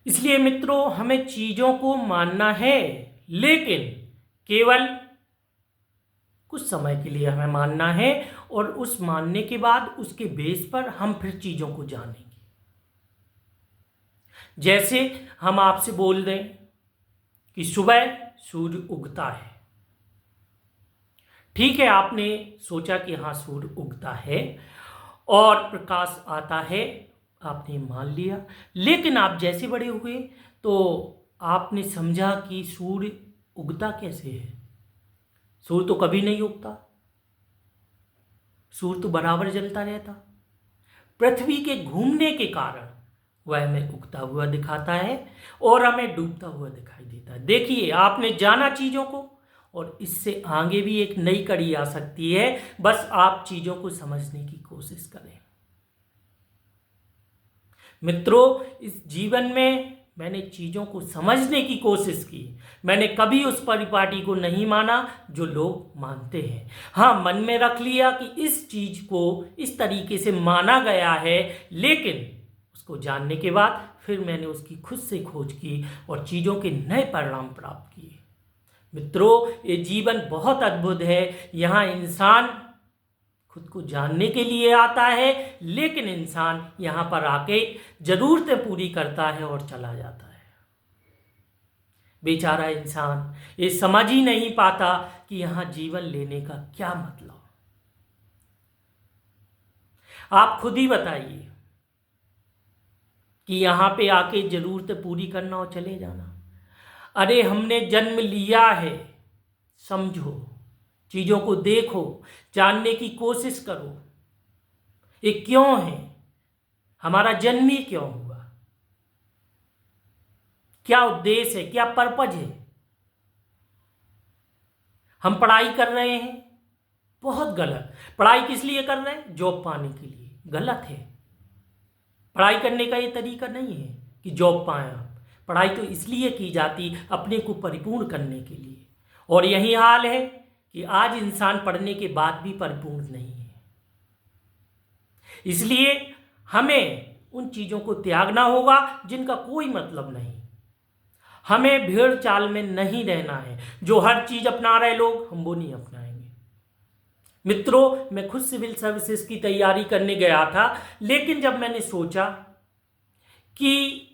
इसलिए मित्रों, हमें चीजों को मानना है, लेकिन केवल कुछ समय के लिए हमें मानना है, और उस मानने के बाद उसके बेस पर हम फिर चीजों को जानेंगे। जैसे हम आपसे बोल दें कि सुबह सूर्य उगता है। ठीक है, आपने सोचा कि हाँ सूर्य उगता है और प्रकाश आता है, आपने मान लिया। लेकिन आप जैसे बड़े हुए तो आपने समझा कि सूर्य उगता कैसे है। सूर्य तो कभी नहीं उगता, सूर्य तो बराबर जलता रहता। पृथ्वी के घूमने के कारण वह हमें उगता हुआ दिखाता है और हमें डूबता हुआ दिखाई देता है। देखिए, आपने जाना चीजों को, और इससे आगे भी एक नई कड़ी आ सकती है। बस आप चीजों को समझने की कोशिश करें। मित्रों, इस जीवन में मैंने चीजों को समझने की कोशिश की। मैंने कभी उस परिपाटी को नहीं माना जो लोग मानते हैं। हाँ, मन में रख लिया कि इस चीज को इस तरीके से माना गया है, लेकिन उसको जानने के बाद फिर मैंने उसकी खुद से खोज की और चीजों के नए परिणाम प्राप्त किए। मित्रों, ये जीवन बहुत अद्भुत है। यहाँ इंसान खुद को जानने के लिए आता है, लेकिन इंसान यहाँ पर आके जरूरतें पूरी करता है और चला जाता है। बेचारा इंसान ये समझ ही नहीं पाता कि यहाँ जीवन लेने का क्या मतलब। आप खुद ही बताइए कि यहाँ पे आके जरूरतें पूरी करना और चले जाना। अरे, हमने जन्म लिया है, समझो, चीजों को देखो, जानने की कोशिश करो। ये क्यों है, हमारा जन्म ही क्यों हुआ, क्या उद्देश्य है, क्या पर्पज है। हम पढ़ाई कर रहे हैं, बहुत गलत। पढ़ाई किस लिए कर रहे हैं? जॉब पाने के लिए। गलत है। पढ़ाई करने का ये तरीका नहीं है कि जॉब पाएं आप। पढ़ाई तो इसलिए की जाती अपने को परिपूर्ण करने के लिए, और यही हाल है कि आज इंसान पढ़ने के बाद भी परिपूर्ण नहीं है। इसलिए हमें उन चीजों को त्यागना होगा जिनका कोई मतलब नहीं। हमें भीड़ चाल में नहीं रहना है। जो हर चीज अपना रहे लोग, हम वो नहीं अपनाएंगे। मित्रों, मैं खुद सिविल सर्विसेज की तैयारी करने गया था, लेकिन जब मैंने सोचा कि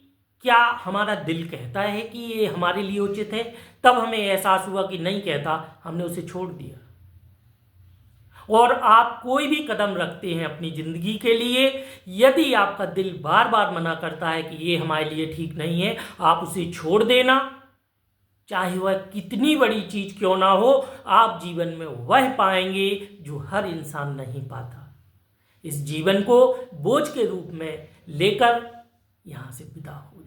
क्या हमारा दिल कहता है कि ये हमारे लिए उचित है, तब हमें एहसास हुआ कि नहीं कहता। हमने उसे छोड़ दिया। और आप कोई भी कदम रखते हैं अपनी जिंदगी के लिए, यदि आपका दिल बार बार मना करता है कि ये हमारे लिए ठीक नहीं है, आप उसे छोड़ देना। चाहे वह कितनी बड़ी चीज क्यों ना हो, आप जीवन में वह पाएंगे जो हर इंसान नहीं पाता। इस जीवन को बोझ के रूप में लेकर यहां से विदा हो जाता।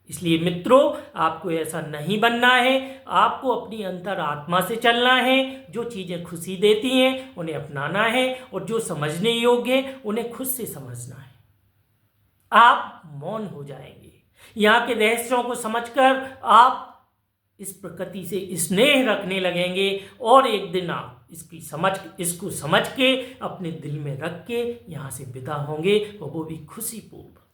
इसलिए मित्रों, आपको ऐसा नहीं बनना है। आपको अपनी अंतर आत्मा से चलना है। जो चीजें खुशी देती हैं उन्हें अपनाना है, और जो समझने योग्य है उन्हें खुद से समझना है। आप मौन हो जाएंगे। यहाँ के रहस्यों को समझकर आप इस प्रकृति से स्नेह रखने लगेंगे, और एक दिन आप इसको समझ के अपने दिल में रख के यहाँ से विदा होंगे, और वो भी खुशी पूर्वक।